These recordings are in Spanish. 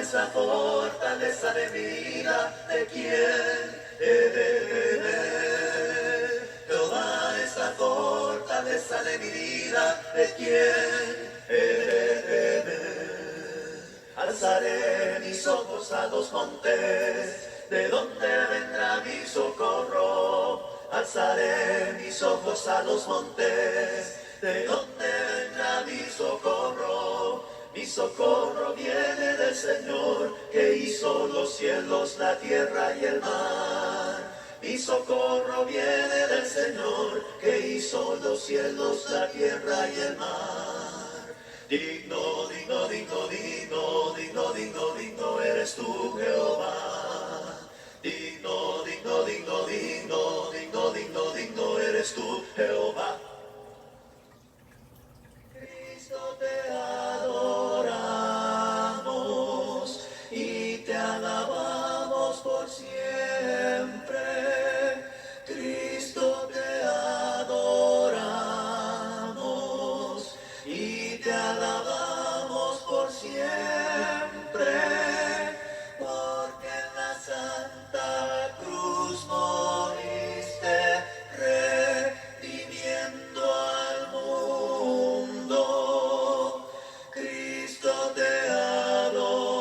es la fortaleza de vida, ¿de quién he de temer? Jehová es la fortaleza de mi vida, ¿de quién he de temer? Alzaré mis ojos a los montes, ¿de dónde vendrá mi socorro? Alzaré mis ojos a los montes, ¿de dónde vendrá mi socorro? Mi socorro viene del Señor, que hizo los cielos, la tierra y el mar. Mi socorro viene del Señor, que hizo los cielos, la tierra y el mar. Digno, digno, digno, digno, digno, digno, digno eres tú, Jehová. Digno, digno, digno, digno, digno, digno, digno eres tú, Jehová. Cristo, te adoramos y te alabamos por siempre. Cristo, te adoramos y te alabamos por siempre. Porque en la Santa Cruz moriste, redimiendo al mundo. Cristo, te adoramos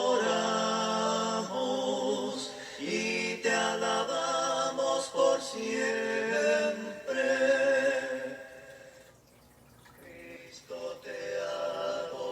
y te alabamos por siempre. Cristo, te adoramos.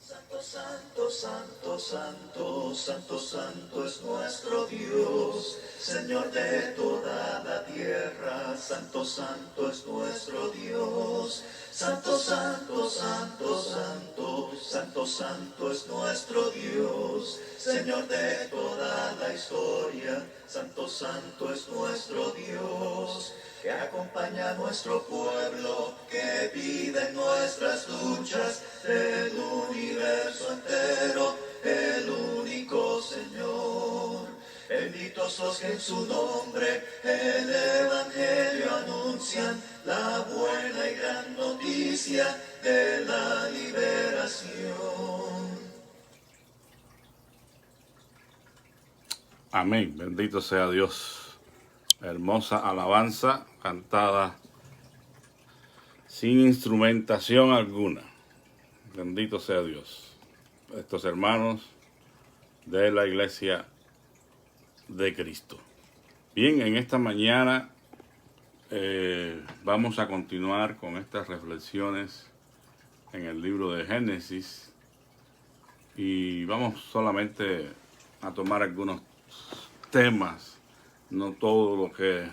Santo, santo, santo, santo, santo, santo es nuestro Dios, Señor de toda la tierra. Santo, santo es nuestro Dios. Santo, santo, santo, santo, santo, santo es nuestro Dios, Señor de toda la historia. Santo, santo es nuestro Dios, que acompaña a nuestro pueblo, que vive en nuestras luchas, del universo entero, el único Señor. Benditos los que en su nombre el Evangelio anuncian, la buena y gran noticia de la liberación. Amén, bendito sea Dios. Hermosa alabanza cantada sin instrumentación alguna. Bendito sea Dios. Estos hermanos de la Iglesia de Cristo. Bien, en esta mañana vamos a continuar con estas reflexiones en el libro de Génesis y vamos solamente a tomar algunos temas, no todo lo que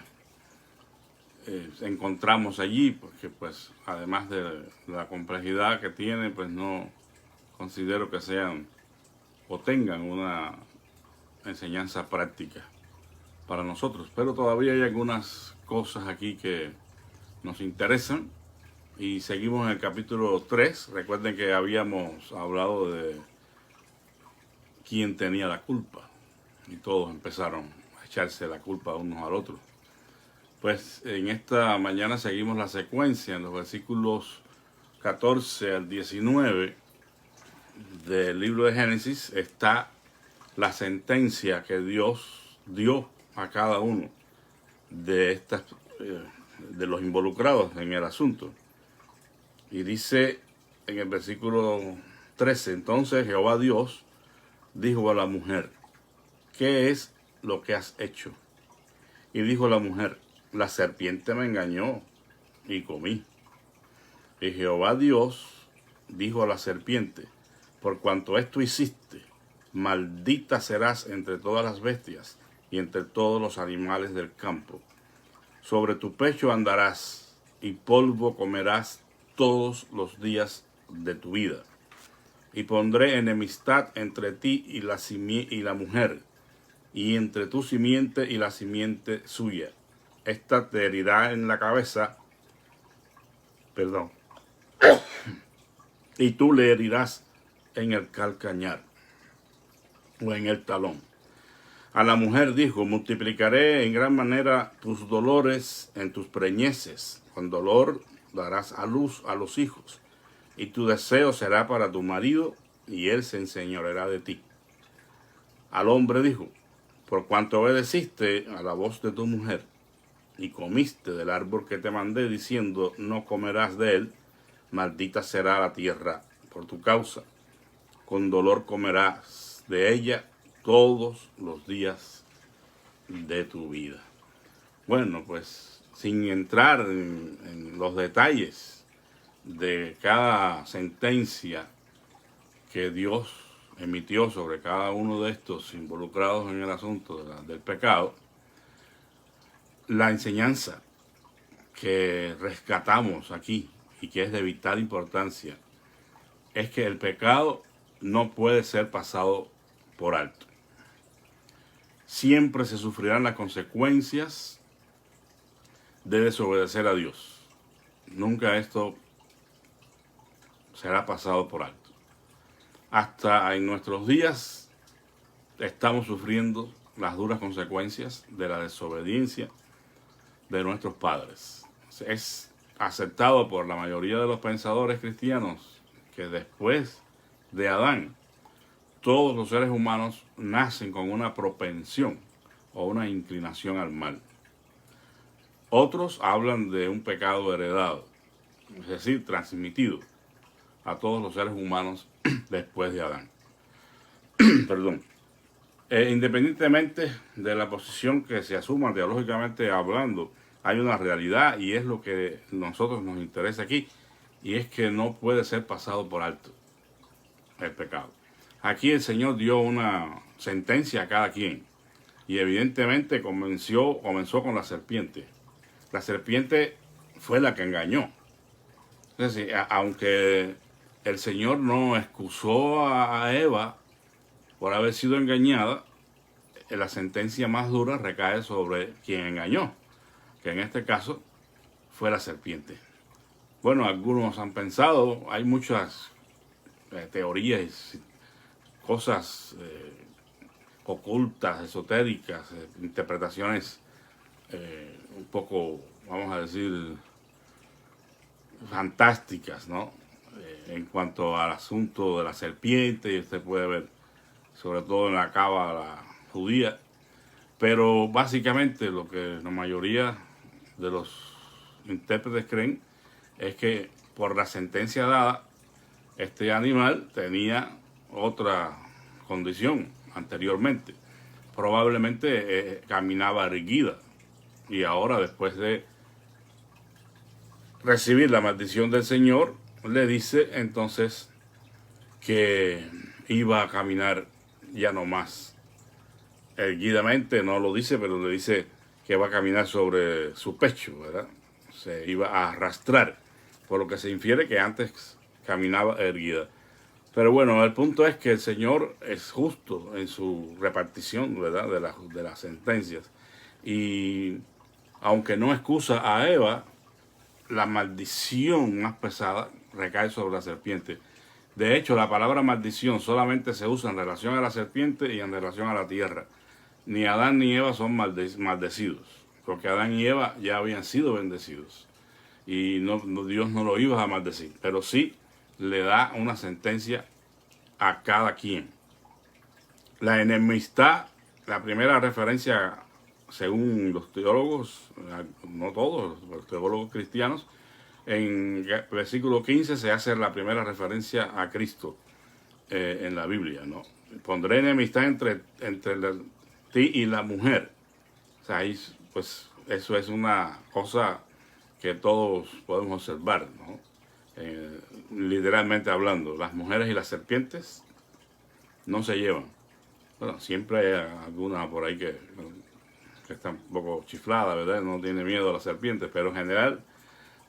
encontramos allí, porque pues además de la complejidad que tiene, pues no considero que sean o tengan una enseñanza práctica para nosotros, pero todavía hay algunas cosas aquí que nos interesan y seguimos en el capítulo 3. Recuerden que habíamos hablado de quién tenía la culpa y todos empezaron a echarse la culpa unos al otro. Pues en esta mañana seguimos la secuencia en los versículos 14 al 19 del libro de Génesis. Está la sentencia que Dios dio a cada uno de de los involucrados en el asunto. Y dice en el versículo 13: entonces Jehová Dios dijo a la mujer: ¿qué es lo que has hecho? Y dijo la mujer: la serpiente me engañó y comí. Y Jehová Dios dijo a la serpiente: por cuanto esto hiciste, maldita serás entre todas las bestias y entre todos los animales del campo. Sobre tu pecho andarás y polvo comerás todos los días de tu vida. Y pondré enemistad entre ti y la mujer, y entre tu simiente y la simiente suya. Esta te herirá en la cabeza, y tú le herirás en el calcañar o en el talón. A la mujer dijo: multiplicaré en gran manera tus dolores en tus preñeces. Con dolor darás a luz a los hijos, y tu deseo será para tu marido, y él se enseñoreará de ti. Al hombre dijo: por cuanto obedeciste a la voz de tu mujer, y comiste del árbol que te mandé, diciendo: no comerás de él, maldita será la tierra por tu causa. Con dolor comerás de ella todos los días de tu vida. Bueno, pues sin entrar en los detalles de cada sentencia que Dios emitió sobre cada uno de estos involucrados en el asunto del pecado, la enseñanza que rescatamos aquí y que es de vital importancia es que el pecado no puede ser pasado por alto. Siempre se sufrirán las consecuencias de desobedecer a Dios. Nunca esto será pasado por alto. Hasta en nuestros días estamos sufriendo las duras consecuencias de la desobediencia de nuestros padres. Es aceptado por la mayoría de los pensadores cristianos que después de Adán, todos los seres humanos nacen con una propensión o una inclinación al mal. Otros hablan de un pecado heredado, es decir, transmitido a todos los seres humanos después de Adán. Perdón. Independientemente de la posición que se asuma teológicamente hablando, hay una realidad y es lo que a nosotros nos interesa aquí, y es que no puede ser pasado por alto el pecado. Aquí el Señor dio una sentencia a cada quien y evidentemente comenzó con la serpiente. La serpiente fue la que engañó. Es decir, aunque el Señor no excusó a Eva por haber sido engañada, la sentencia más dura recae sobre quien engañó, que en este caso fue la serpiente. Bueno, algunos han pensado, hay muchas teorías, cosas ocultas, esotéricas, interpretaciones un poco, vamos a decir, fantásticas, ¿no? En cuanto al asunto de la serpiente, y usted puede ver, sobre todo en la cábala judía, pero básicamente lo que la mayoría de los intérpretes creen es que por la sentencia dada, este animal tenía otra condición anteriormente. Probablemente caminaba erguida, y ahora, después de recibir la maldición del Señor, le dice entonces que iba a caminar ya no más erguidamente, no lo dice, pero le dice que va a caminar sobre su pecho, ¿verdad? Se iba a arrastrar, por lo que se infiere que antes caminaba erguida. Pero bueno, el punto es que el Señor es justo en su repartición, ¿verdad?, de las sentencias. Y aunque no excusa a Eva, la maldición más pesada recae sobre la serpiente. De hecho, la palabra maldición solamente se usa en relación a la serpiente y en relación a la tierra. Ni Adán ni Eva son maldecidos, porque Adán y Eva ya habían sido bendecidos. Y Dios no lo iba a maldecir, pero sí le da una sentencia a cada quien. La enemistad, la primera referencia, según los teólogos, no todos, los teólogos cristianos, en versículo 15 se hace la primera referencia a Cristo en la Biblia, ¿no? Pondré enemistad entre ti y la mujer. O sea, ahí, pues eso es una cosa que todos podemos observar, ¿no? Literalmente hablando, las mujeres y las serpientes no se llevan. Bueno, siempre hay alguna por ahí que está un poco chiflada, ¿verdad? No tiene miedo a las serpientes, pero en general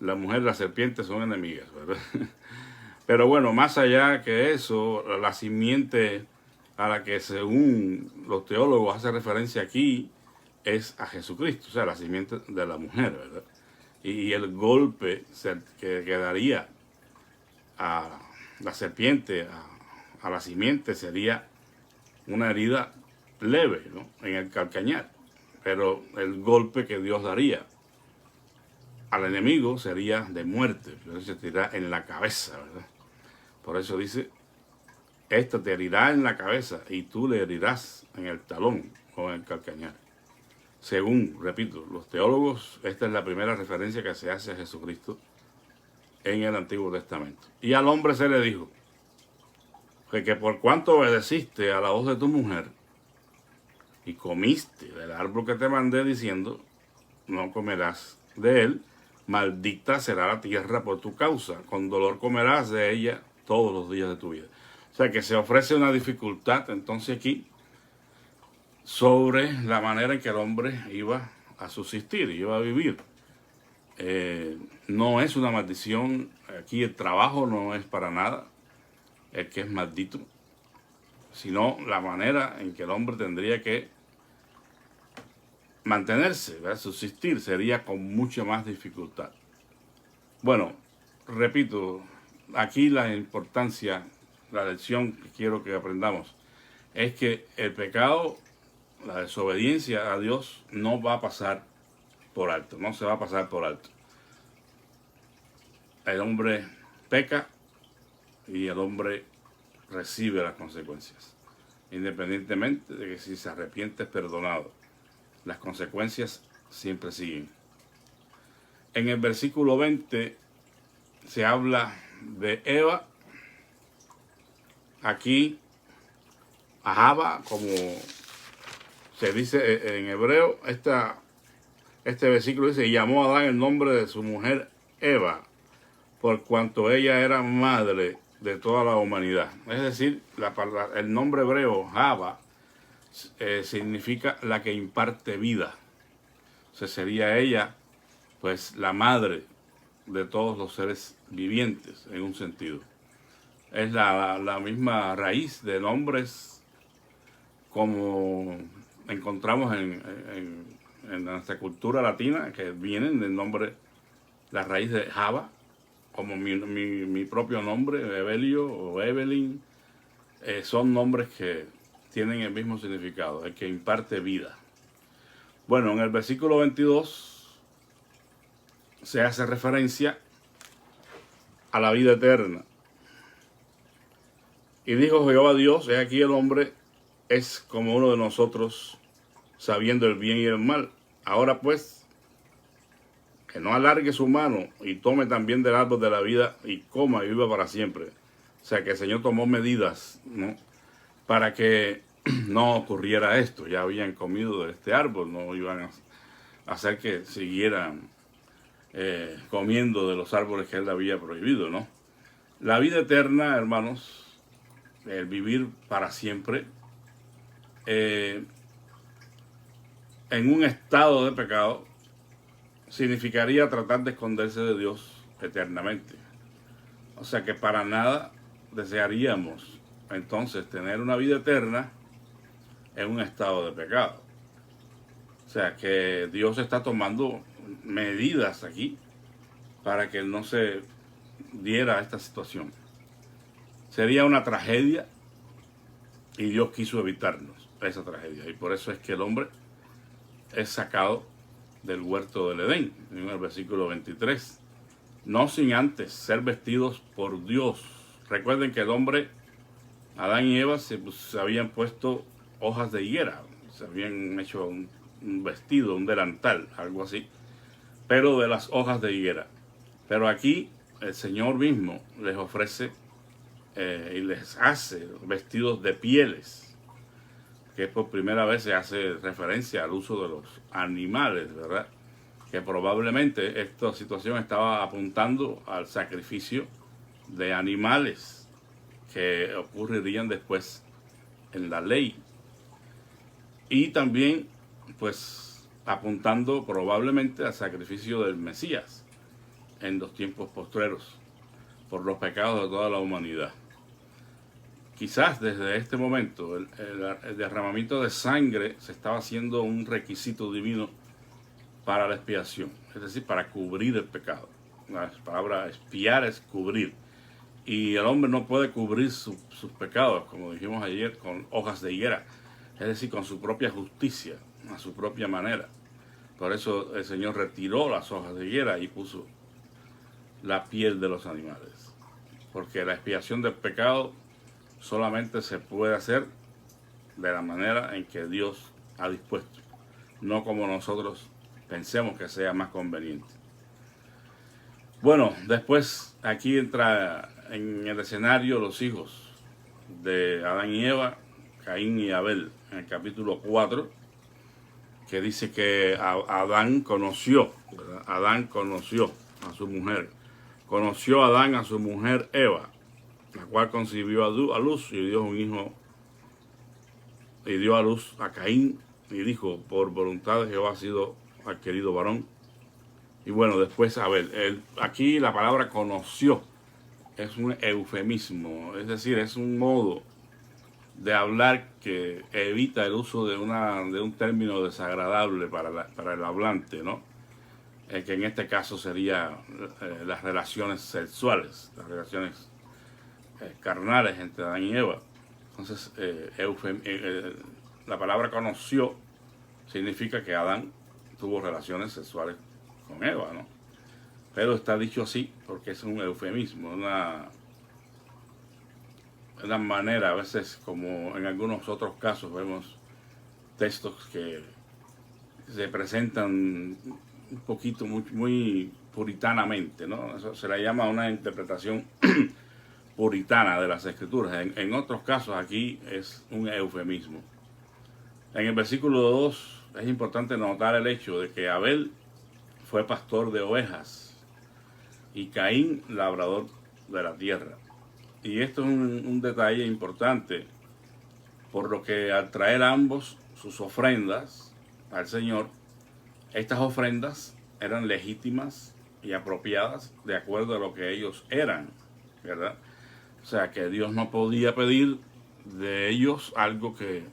la mujer y las serpientes son enemigas, ¿verdad? Pero bueno, más allá que eso, la simiente a la que según los teólogos hace referencia aquí es a Jesucristo, o sea, la simiente de la mujer, ¿verdad? Y el golpe que daría a la serpiente, a la simiente, sería una herida leve, ¿no?, en el calcañar. Pero el golpe que Dios daría al enemigo sería de muerte, se tira en la cabeza, ¿verdad? Por eso dice, esta te herirá en la cabeza y tú le herirás en el talón o en el calcañar. Según, repito, los teólogos, esta es la primera referencia que se hace a Jesucristo en el Antiguo Testamento. Y al hombre se le dijo que por cuanto obedeciste a la voz de tu mujer y comiste del árbol que te mandé diciendo, no comerás de él, maldita será la tierra por tu causa, con dolor comerás de ella todos los días de tu vida. O sea que se ofrece una dificultad entonces aquí sobre la manera en que el hombre iba a subsistir, iba a vivir. No es una maldición, aquí el trabajo no es para nada el que es maldito, sino la manera en que el hombre tendría que mantenerse, ¿verdad? Subsistir, sería con mucha más dificultad. Bueno, repito, aquí la importancia, la lección que quiero que aprendamos es que el pecado, la desobediencia a Dios no va a pasar por alto, no se va a pasar por alto. El hombre peca y el hombre recibe las consecuencias, independientemente de que si se arrepiente es perdonado. Las consecuencias siempre siguen. En el versículo 20 se habla de Eva. Aquí, Ahava, como se dice en hebreo, este versículo dice, y llamó a Adán el nombre de su mujer Eva, por cuanto ella era madre de toda la humanidad. Es decir, el nombre hebreo, Ahava, significa la que imparte vida. O sea, sería ella, pues, la madre de todos los seres vivientes, en un sentido. Es la misma raíz de nombres como encontramos en nuestra cultura latina, que vienen del nombre, la raíz de Java, como mi propio nombre, Evelio o Evelyn, son nombres que tienen el mismo significado, el que imparte vida. Bueno, en el versículo 22 se hace referencia a la vida eterna. Y dijo Jehová Dios, he aquí el hombre es como uno de nosotros, sabiendo el bien y el mal. Ahora pues, que no alargue su mano y tome también del árbol de la vida y coma y viva para siempre. O sea que el Señor tomó medidas, ¿no?, para que no ocurriera esto. Ya habían comido de este árbol, no iban a hacer que siguieran comiendo de los árboles que él había prohibido, ¿no? La vida eterna, hermanos, el vivir para siempre, en un estado de pecado, significaría tratar de esconderse de Dios eternamente. O sea que para nada desearíamos entonces tener una vida eterna en un estado de pecado. O sea que Dios está tomando medidas aquí para que no se diera esta situación. Sería una tragedia y Dios quiso evitarnos esa tragedia. Y por eso es que el hombre es sacado del huerto del Edén, en el versículo 23. No sin antes ser vestidos por Dios. Recuerden que el hombre, Adán y Eva, se habían puesto hojas de higuera, se habían hecho un vestido, un delantal, algo así, pero de las hojas de higuera. Pero aquí el Señor mismo les ofrece y les hace vestidos de pieles, que por primera vez se hace referencia al uso de los animales, ¿verdad? Que probablemente esta situación estaba apuntando al sacrificio de animales que ocurrirían después en la ley. Y también, pues, apuntando probablemente al sacrificio del Mesías en los tiempos postreros por los pecados de toda la humanidad. Quizás desde este momento el derramamiento de sangre se estaba haciendo un requisito divino para la expiación, es decir, para cubrir el pecado. La palabra expiar es cubrir. Y el hombre no puede cubrir sus pecados, como dijimos ayer, con hojas de higuera, es decir, con su propia justicia, a su propia manera. Por eso el Señor retiró las hojas de higuera y puso la piel de los animales. porque la expiación del pecado solamente se puede hacer de la manera en que Dios ha dispuesto, no como nosotros pensemos que sea más conveniente. Bueno, después aquí entra en el escenario los hijos de Adán y Eva, Caín y Abel, en el capítulo 4, que dice que Adán conoció, ¿verdad? Adán conoció a su mujer, conoció a Adán a su mujer Eva, la cual concibió a luz y dio un hijo, y dio a luz a Caín, y dijo, por voluntad de Jehová ha sido adquirido varón. Y bueno, después Abel. Aquí la palabra conoció es un eufemismo, es decir, es un modo de hablar que evita el uso de un término desagradable para el hablante, ¿no? Que en este caso sería las relaciones sexuales, las relaciones carnales entre Adán y Eva. Entonces, la palabra conoció significa que Adán tuvo relaciones sexuales con Eva, ¿no? Pero está dicho así porque es un eufemismo, una manera, a veces como en algunos otros casos vemos textos que se presentan un poquito, muy puritanamente, ¿no? Eso se le llama una interpretación puritana de las escrituras. En otros casos aquí es un eufemismo. En el versículo 2 es importante notar el hecho de que Abel fue pastor de ovejas y Caín labrador de la tierra. Y esto es un detalle importante, por lo que al traer ambos sus ofrendas al Señor, estas ofrendas eran legítimas y apropiadas de acuerdo a lo que ellos eran, ¿verdad? O sea, que Dios no podía pedir de ellos algo que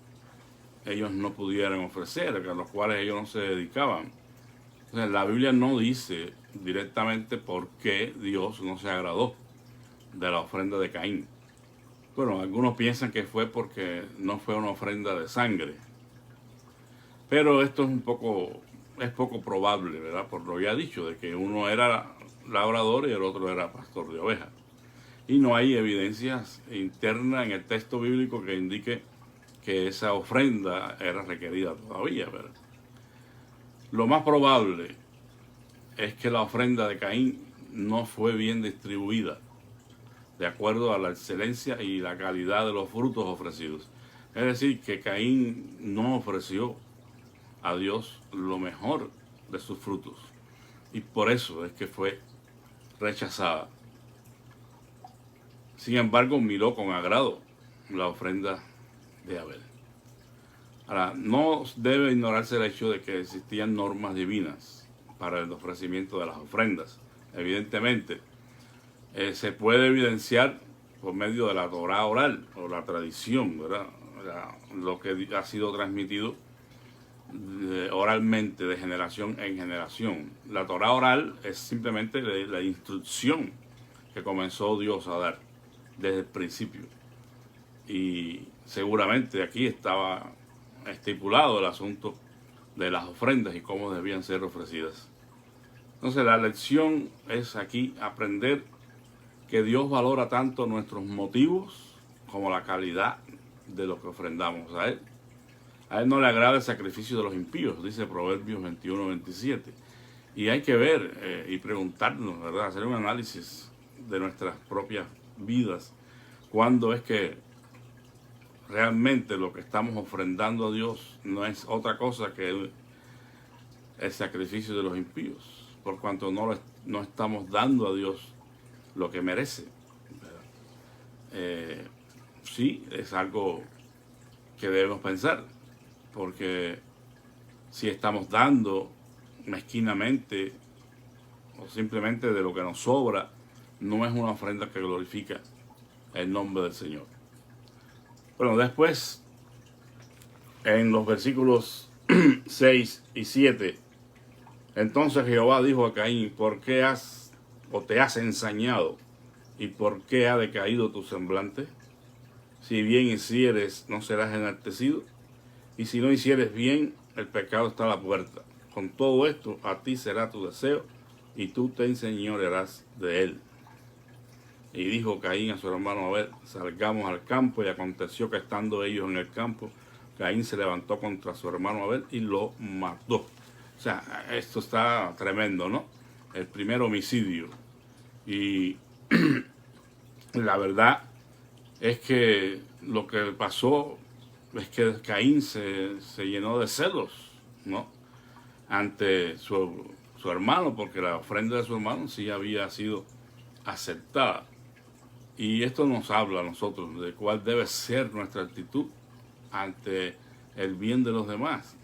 ellos no pudieran ofrecer, a los cuales ellos no se dedicaban. Entonces, la Biblia no dice directamente por qué Dios no se agradó de la ofrenda de Caín. Bueno, algunos piensan que fue porque no fue una ofrenda de sangre. Pero esto es poco probable, ¿verdad? Por lo ya dicho, de que uno era labrador y el otro era pastor de ovejas. Y no hay evidencias internas en el texto bíblico que indique que esa ofrenda era requerida todavía, ¿verdad? Lo más probable es que la ofrenda de Caín no fue bien distribuida de acuerdo a la excelencia y la calidad de los frutos ofrecidos. Es decir, que Caín no ofreció a Dios lo mejor de sus frutos. Y por eso es que fue rechazada. Sin embargo, miró con agrado la ofrenda de Abel. Ahora, no debe ignorarse el hecho de que existían normas divinas para el ofrecimiento de las ofrendas. Evidentemente, se puede evidenciar por medio de la Torá oral o la tradición, ¿verdad? Lo que ha sido transmitido oralmente de generación en generación. La Torá oral es simplemente la instrucción que comenzó Dios a dar desde el principio. Y seguramente aquí estaba estipulado el asunto de las ofrendas y cómo debían ser ofrecidas. Entonces la lección es aquí aprender que Dios valora tanto nuestros motivos como la calidad de lo que ofrendamos a Él. A Él no le agrada el sacrificio de los impíos, dice Proverbios 21-27. Y hay que ver y preguntarnos, ¿verdad? Hacer un análisis de nuestras propias vidas. ¿Cuándo es que realmente lo que estamos ofrendando a Dios no es otra cosa que el sacrificio de los impíos? Por cuanto no estamos dando a Dios lo que merece. Sí, es algo que debemos pensar, porque si estamos dando mezquinamente o simplemente de lo que nos sobra, no es una ofrenda que glorifica el nombre del Señor. Bueno, después, en los versículos 6 y 7, entonces Jehová dijo a Caín, ¿por qué te has ensañado? ¿Y por qué ha decaído tu semblante? Si bien hicieres, no serás enaltecido. Y si no hicieres bien, el pecado está a la puerta. Con todo esto, a ti será tu deseo, y tú te enseñorearás de él. Y dijo Caín a su hermano Abel, salgamos al campo. Y aconteció que estando ellos en el campo, Caín se levantó contra su hermano Abel y lo mató. O sea, esto está tremendo, ¿no? El primer homicidio. Y la verdad es que lo que pasó es que Caín se llenó de celos, ¿no? Ante su hermano, porque la ofrenda de su hermano sí había sido aceptada. Y esto nos habla a nosotros de cuál debe ser nuestra actitud ante el bien de los demás.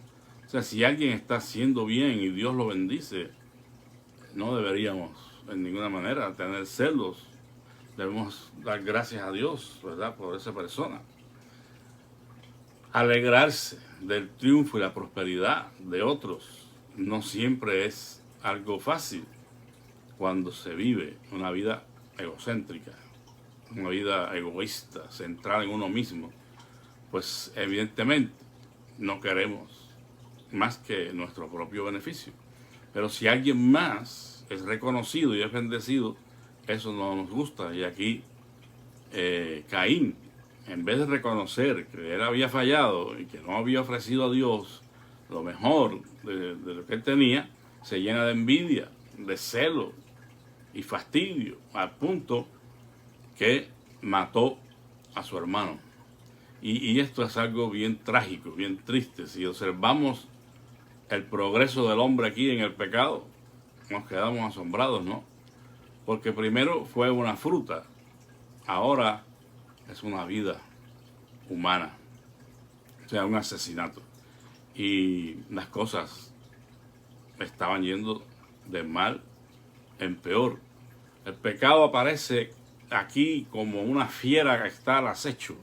O sea, si alguien está haciendo bien y Dios lo bendice, no deberíamos en ninguna manera tener celos. Debemos dar gracias a Dios, ¿verdad?, por esa persona. Alegrarse del triunfo y la prosperidad de otros no siempre es algo fácil cuando se vive una vida egocéntrica, una vida egoísta, centrada en uno mismo. Pues evidentemente no queremos más que nuestro propio beneficio. Pero si alguien más es reconocido y es bendecido, eso no nos gusta. Y aquí Caín, en vez de reconocer que él había fallado y que no había ofrecido a Dios lo mejor de lo que él tenía, se llena de envidia, de celo y fastidio, al punto que mató a su hermano. Y esto es algo bien trágico, bien triste. Si observamos el progreso del hombre aquí en el pecado, nos quedamos asombrados, ¿no? Porque primero fue una fruta, ahora es una vida humana, o sea, un asesinato. Y las cosas estaban yendo de mal en peor. El pecado aparece aquí como una fiera que está al acecho,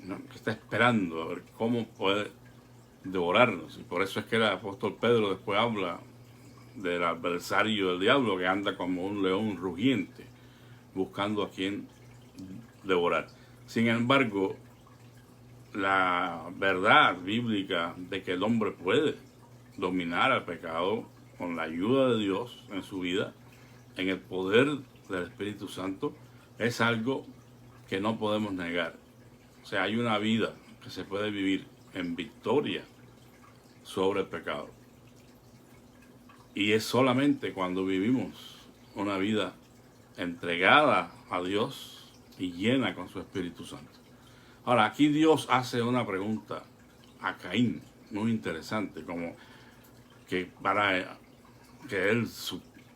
¿no?, que está esperando a ver cómo puede devorarnos. Y por eso es que el apóstol Pedro después habla del adversario del diablo, que anda como un león rugiente buscando a quien devorar. Sin embargo, la verdad bíblica de que el hombre puede dominar al pecado con la ayuda de Dios en su vida, en el poder del Espíritu Santo, es algo que no podemos negar. O sea, hay una vida que se puede vivir en victoria sobre el pecado. Y es solamente cuando vivimos una vida entregada a Dios y llena con su Espíritu Santo. Ahora, aquí Dios hace una pregunta a Caín muy interesante, como que para que él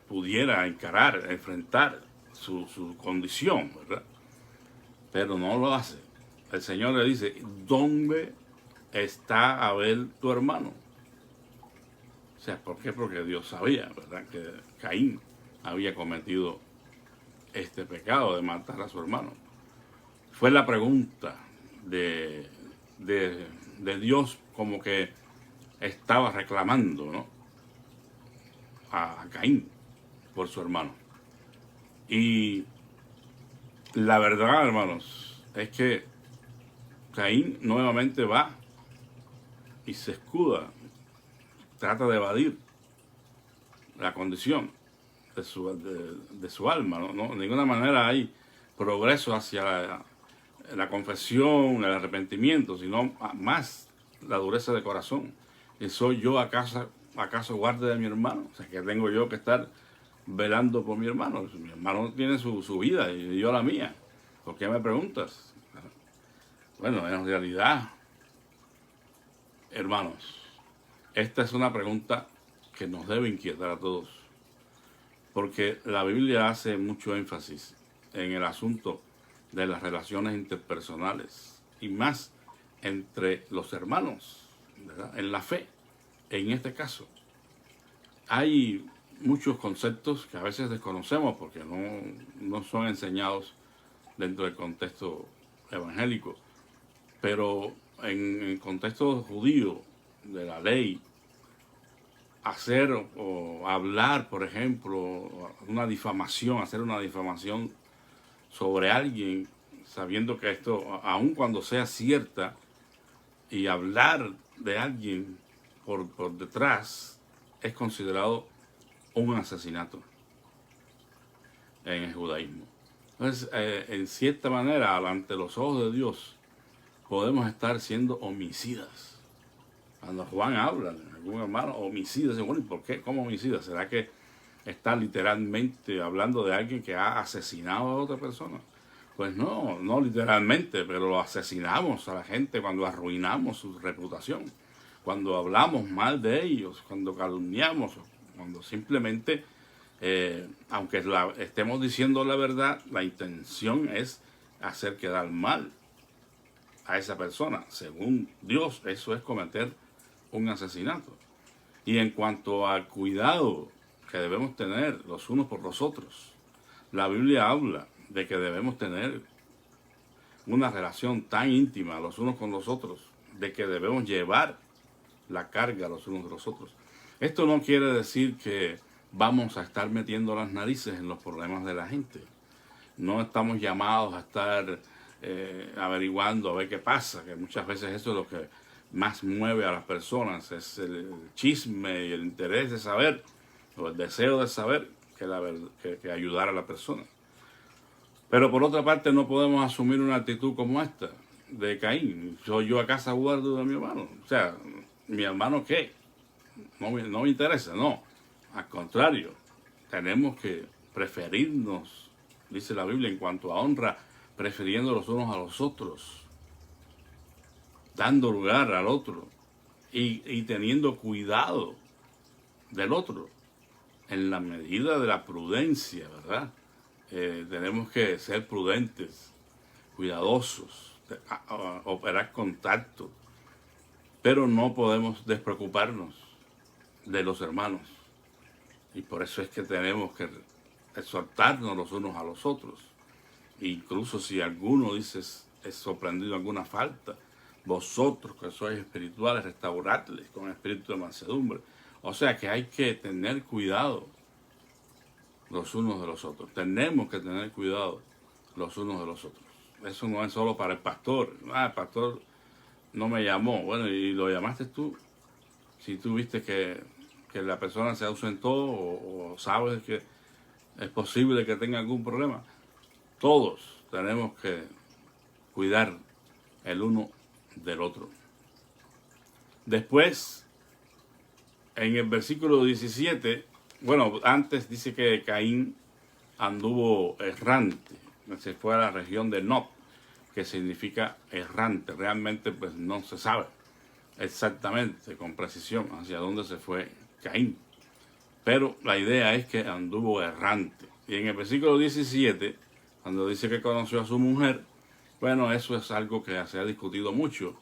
pudiera encarar, enfrentar su condición, ¿verdad? Pero no lo hace. El Señor le dice, ¿dónde está Abel tu hermano? O sea, ¿por qué? Porque Dios sabía, ¿verdad?, que Caín había cometido este pecado de matar a su hermano. Fue la pregunta de Dios, como que estaba reclamando, ¿no?, a Caín por su hermano. Y la verdad, hermanos, es que Caín nuevamente va y se escuda, trata de evadir la condición de su alma, ¿no? De ninguna manera hay progreso hacia la confesión, el arrepentimiento, sino más la dureza de corazón. ¿Y soy yo acaso guardia de mi hermano? O sea, que tengo yo que estar velando por mi hermano. Mi hermano tiene su vida y yo la mía. ¿Por qué me preguntas? Bueno, en realidad, hermanos, esta es una pregunta que nos debe inquietar a todos, porque la Biblia hace mucho énfasis en el asunto de las relaciones interpersonales y más entre los hermanos, ¿verdad?, en la fe. En este caso, hay muchos conceptos que a veces desconocemos porque no son enseñados dentro del contexto evangélico, pero en el contexto judío de la ley, hacer o hablar, por ejemplo, una difamación, hacer una difamación sobre alguien, sabiendo que esto, aun cuando sea cierta, y hablar de alguien por detrás, es considerado un asesinato en el judaísmo. Entonces, en cierta manera, ante los ojos de Dios, podemos estar siendo homicidas. Cuando Juan habla de algún hermano homicida, dice, bueno, ¿y por qué? ¿Cómo homicida? ¿Será que está literalmente hablando de alguien que ha asesinado a otra persona? Pues no, no literalmente, pero lo asesinamos a la gente cuando arruinamos su reputación, cuando hablamos mal de ellos, cuando calumniamos, cuando simplemente, aunque estemos diciendo la verdad, la intención es hacer quedar mal a esa persona. Según Dios, eso es cometer un asesinato. Y en cuanto al cuidado que debemos tener los unos por los otros, la Biblia habla de que debemos tener una relación tan íntima los unos con los otros, de que debemos llevar la carga los unos de los otros. Esto no quiere decir que vamos a estar metiendo las narices en los problemas de la gente. No estamos llamados a estar averiguando a ver qué pasa, que muchas veces eso es lo que más mueve a las personas, es el chisme y el interés de saber, o el deseo de saber que ayudar a la persona. Pero por otra parte no podemos asumir una actitud como esta, de Caín. Soy yo acaso guardo de mi hermano. O sea, ¿mi hermano qué? No me interesa, no. Al contrario, tenemos que preferirnos, dice la Biblia, en cuanto a honra, prefiriendo los unos a los otros, dando lugar al otro y teniendo cuidado del otro, en la medida de la prudencia, ¿verdad? Tenemos que ser prudentes, cuidadosos, operar contacto, pero no podemos despreocuparnos de los hermanos. Y por eso es que tenemos que exhortarnos los unos a los otros. Incluso si alguno dice es sorprendido alguna falta, vosotros que sois espirituales, restauradles con espíritu de mansedumbre. O sea que hay que tener cuidado los unos de los otros. Tenemos que tener cuidado los unos de los otros. Eso no es solo para el pastor. El pastor no me llamó. Bueno, ¿y lo llamaste tú? Si tú viste que la persona se ausentó o sabes que es posible que tenga algún problema. Todos tenemos que cuidar el uno del otro. Después, en el versículo 17, bueno, antes dice que Caín anduvo errante, se fue a la región de Nod, que significa errante. Realmente pues no se sabe exactamente con precisión hacia dónde se fue Caín, pero la idea es que anduvo errante. Y en el versículo 17, cuando dice que conoció a su mujer, bueno, eso es algo que se ha discutido mucho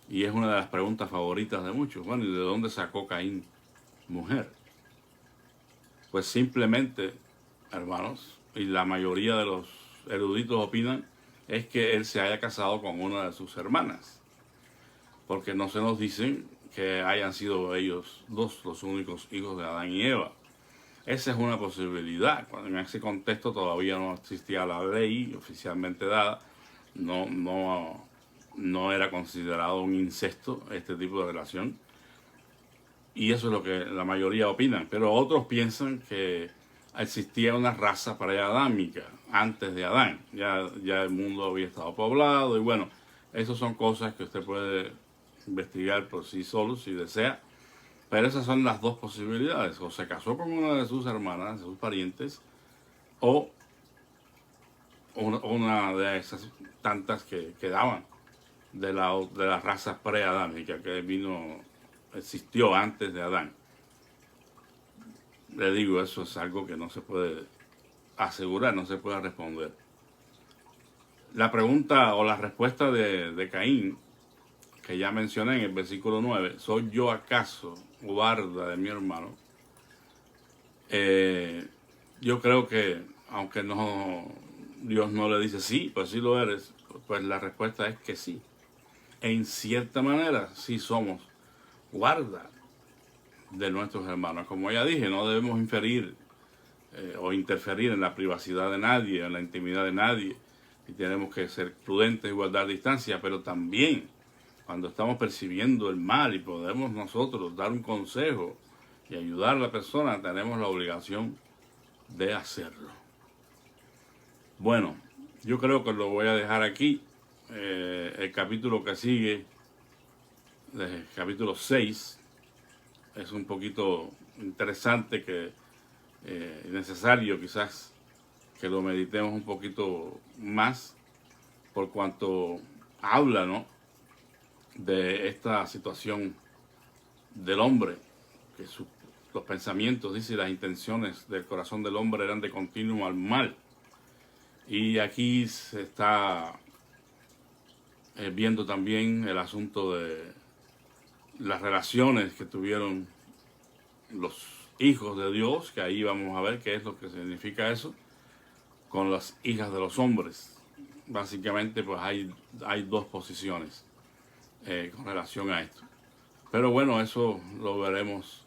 y es una de las preguntas favoritas de muchos. Bueno, ¿y de dónde sacó Caín mujer? Pues simplemente, hermanos, y la mayoría de los eruditos opinan, es que él se haya casado con una de sus hermanas, porque no se nos dicen que hayan sido ellos dos los únicos hijos de Adán y Eva. Esa es una posibilidad. En ese contexto todavía no existía la ley oficialmente dada, no era considerado un incesto este tipo de relación. Y eso es lo que la mayoría opinan. Pero otros piensan que existía una raza preadámica antes de Adán. Ya el mundo había estado poblado y bueno, esas son cosas que usted puede investigar por sí solo si desea. Pero esas son las dos posibilidades. O se casó con una de sus hermanas, de sus parientes, o una de esas tantas que quedaban de la raza preadámica que existió antes de Adán. Le digo, eso es algo que no se puede asegurar, no se puede responder. La pregunta o la respuesta de Caín, que ya mencioné en el versículo 9, ¿soy yo acaso guarda de mi hermano? Yo creo que, aunque Dios no le dice sí, pues sí lo eres, pues la respuesta es que sí. En cierta manera, sí somos guarda de nuestros hermanos. Como ya dije, no debemos inferir o interferir en la privacidad de nadie, en la intimidad de nadie, y tenemos que ser prudentes y guardar distancia, pero también cuando estamos percibiendo el mal y podemos nosotros dar un consejo y ayudar a la persona, tenemos la obligación de hacerlo. Bueno, yo creo que lo voy a dejar aquí. El capítulo que sigue, el capítulo 6, es un poquito interesante, que necesario quizás que lo meditemos un poquito más, por cuanto habla, ¿no?, de esta situación del hombre, que los pensamientos, dice, y las intenciones del corazón del hombre eran de continuo al mal. Y aquí se está viendo también el asunto de las relaciones que tuvieron los hijos de Dios, que ahí vamos a ver qué es lo que significa eso, con las hijas de los hombres. Básicamente, pues hay dos posiciones con relación a esto. Pero bueno, eso lo veremos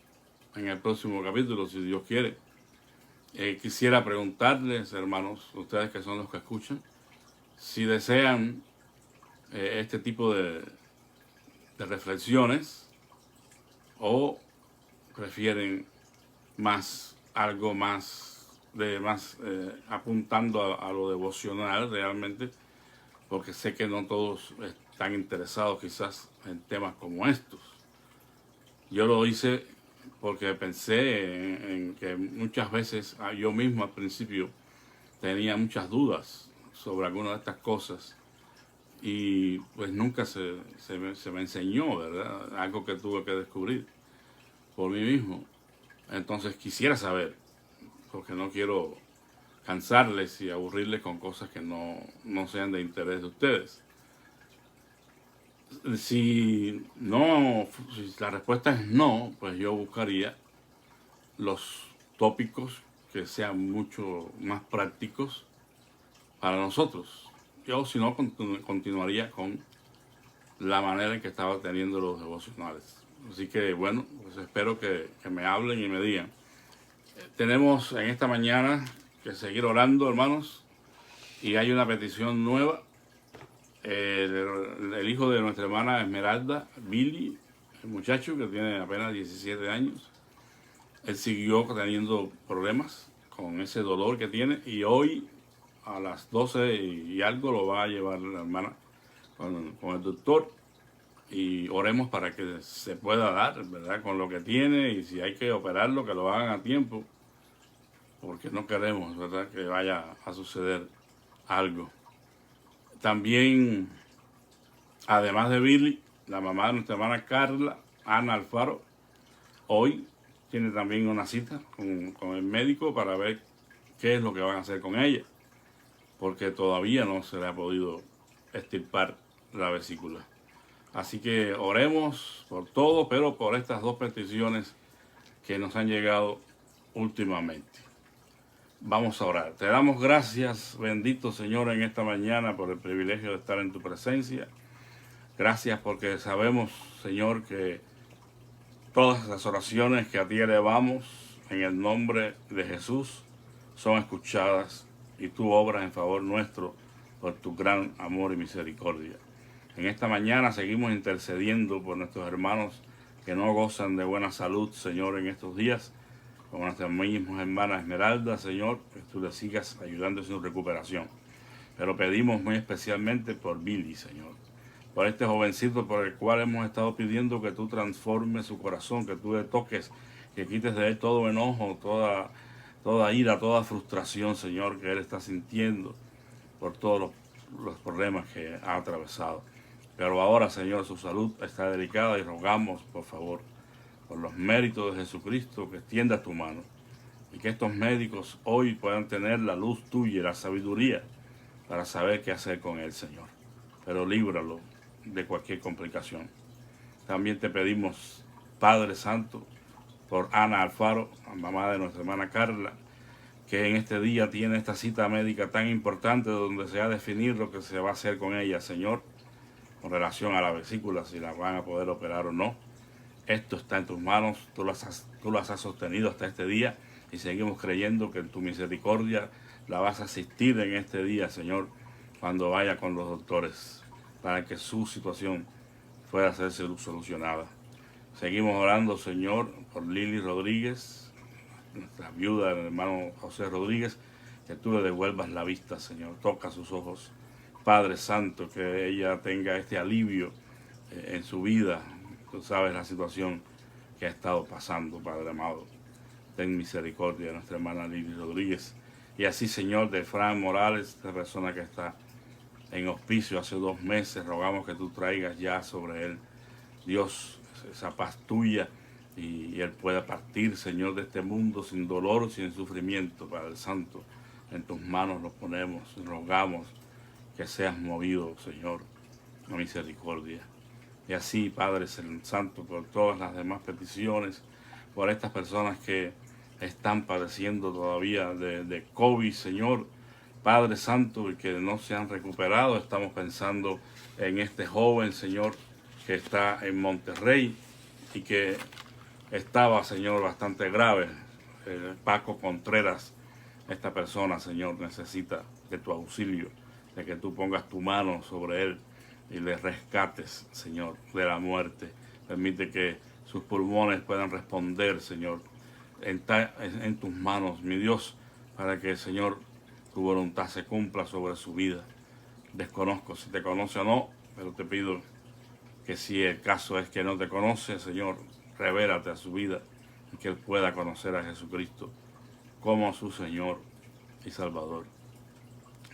en el próximo capítulo, si Dios quiere. Quisiera preguntarles, hermanos, ustedes que son los que escuchan, si desean este tipo de reflexiones, o prefieren algo más apuntando a lo devocional realmente, porque sé que no todos están interesados quizás en temas como estos. Yo lo hice porque pensé en que muchas veces yo mismo al principio tenía muchas dudas sobre algunas de estas cosas, y pues nunca se me enseñó, ¿verdad? Algo que tuve que descubrir por mí mismo. Entonces quisiera saber, porque no quiero cansarles y aburrirles con cosas que no sean de interés de ustedes. Si la respuesta es no, pues yo buscaría los tópicos que sean mucho más prácticos para nosotros. Yo, si no, continuaría con la manera en que estaba teniendo los devocionales. Así que bueno, pues espero que me hablen y me digan. Tenemos en esta mañana que seguir orando, hermanos, y hay una petición nueva. El hijo de nuestra hermana Esmeralda, Billy, el muchacho que tiene apenas 17 años, él siguió teniendo problemas con ese dolor que tiene, y hoy a las 12 y algo lo va a llevar la hermana con el doctor, y oremos para que se pueda dar, ¿verdad?, con lo que tiene, y si hay que operarlo, que lo hagan a tiempo, porque no queremos, ¿verdad?, que vaya a suceder algo. También, además de Billy, la mamá de nuestra hermana Carla, Ana Alfaro, hoy tiene también una cita con el médico para ver qué es lo que van a hacer con ella, porque todavía no se le ha podido extirpar la vesícula. Así que oremos por todo, pero por estas dos peticiones que nos han llegado últimamente. Vamos a orar. Te damos gracias, bendito Señor, en esta mañana por el privilegio de estar en tu presencia. Gracias porque sabemos, Señor, que todas las oraciones que a ti elevamos en el nombre de Jesús son escuchadas, y tú obras en favor nuestro por tu gran amor y misericordia. En esta mañana seguimos intercediendo por nuestros hermanos que no gozan de buena salud, Señor, en estos días, como nuestra misma hermana Esmeralda, Señor, que tú le sigas ayudando en su recuperación. Pero pedimos muy especialmente por Billy, Señor, por este jovencito por el cual hemos estado pidiendo que tú transformes su corazón, que tú le toques, que quites de él todo enojo, toda ira, toda frustración, Señor, que él está sintiendo por todos los problemas que ha atravesado. Pero ahora, Señor, su salud está delicada, y rogamos, por favor, por los méritos de Jesucristo, que extienda tu mano, y que estos médicos hoy puedan tener la luz tuya y la sabiduría para saber qué hacer con él, Señor. Pero líbralo de cualquier complicación. También te pedimos, Padre Santo, por Ana Alfaro, la mamá de nuestra hermana Carla, que en este día tiene esta cita médica tan importante, donde se va a definir lo que se va a hacer con ella, Señor, con relación a la vesícula, si la van a poder operar o no. Esto está en tus manos, tú las has sostenido hasta este día, y seguimos creyendo que en tu misericordia la vas a asistir en este día, Señor, cuando vaya con los doctores, para que su situación pueda ser solucionada. Seguimos orando, Señor, por Lili Rodríguez, nuestra viuda del hermano José Rodríguez, que tú le devuelvas la vista, Señor. Toca sus ojos, Padre Santo, que ella tenga este alivio en su vida. Tú sabes la situación que ha estado pasando, Padre amado. Ten misericordia de nuestra hermana Lili Rodríguez. Y así, Señor, de Fran Morales, esta persona que está en hospicio hace 2 meses, rogamos que tú traigas ya sobre él, Dios, esa paz tuya, y él pueda partir, Señor, de este mundo sin dolor, sin sufrimiento, Padre Santo. En tus manos lo ponemos y rogamos que seas movido, Señor, a misericordia. Y así, Padre Santo, por todas las demás peticiones, por estas personas que están padeciendo todavía de COVID, Señor, Padre Santo, y que no se han recuperado. Estamos pensando en este joven, Señor, que está en Monterrey y que estaba, Señor, bastante grave. Paco Contreras, esta persona, Señor, necesita de tu auxilio, de que tú pongas tu mano sobre él y le rescates, Señor, de la muerte. Permite que sus pulmones puedan responder, Señor. En tus manos, mi Dios, para que, Señor, tu voluntad se cumpla sobre su vida. Desconozco si te conoce o no, pero te pido que si el caso es que no te conoce, Señor, revélate a su vida y que él pueda conocer a Jesucristo como su Señor y Salvador.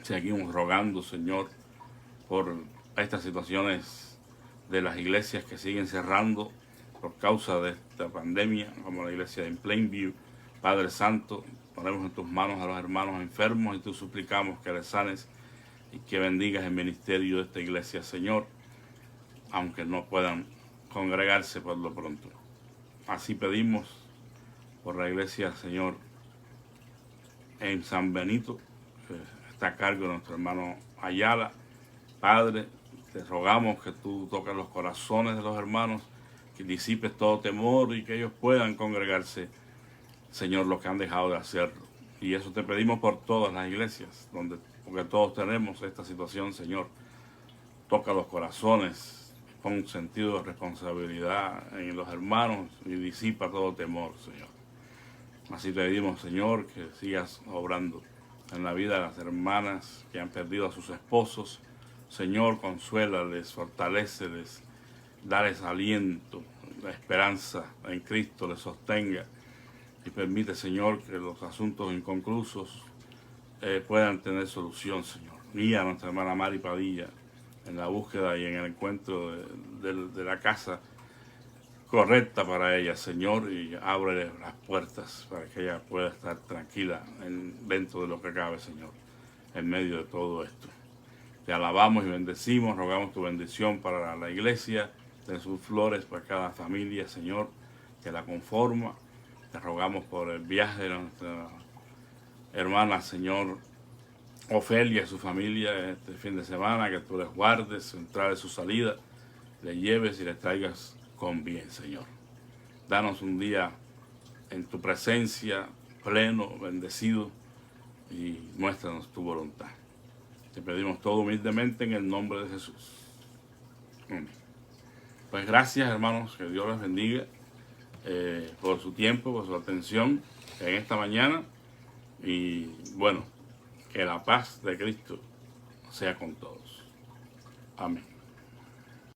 Seguimos rogando, Señor, por estas situaciones de las iglesias que siguen cerrando por causa de esta pandemia, como la iglesia de Plainview. Padre Santo, ponemos en tus manos a los hermanos enfermos y te suplicamos que les sanes y que bendigas el ministerio de esta iglesia, Señor, aunque no puedan congregarse por lo pronto. Así pedimos por la iglesia, Señor, en San Benito, que está a cargo de nuestro hermano Ayala. Padre, te rogamos que tú toques los corazones de los hermanos, que disipes todo temor y que ellos puedan congregarse, Señor, los que han dejado de hacerlo. Y eso te pedimos por todas las iglesias, porque todos tenemos esta situación, Señor. Toca los corazones, pon un sentido de responsabilidad en los hermanos y disipa todo temor, Señor. Así te pedimos, Señor, que sigas obrando en la vida de las hermanas que han perdido a sus esposos. Señor, consuélales, fortaléceles, dales aliento, la esperanza en Cristo les sostenga y permite, Señor, que los asuntos inconclusos puedan tener solución, Señor. Guía a nuestra hermana Mari Padilla en la búsqueda y en el encuentro de la casa correcta para ella, Señor, y ábrele las puertas para que ella pueda estar tranquila dentro de lo que cabe, Señor, en medio de todo esto. Te alabamos y bendecimos, rogamos tu bendición para la iglesia, de sus flores para cada familia, Señor, que la conforma. Te rogamos por el viaje de nuestra hermana, Señor, Ofelia y su familia este fin de semana, que tú les guardes su entrada y su salida, les lleves y les traigas con bien, Señor. Danos un día en tu presencia, pleno, bendecido, y muéstranos tu voluntad. Te pedimos todo humildemente en el nombre de Jesús. Amén. Pues gracias, hermanos, que Dios les bendiga por su tiempo, por su atención en esta mañana. Y bueno, que la paz de Cristo sea con todos. Amén.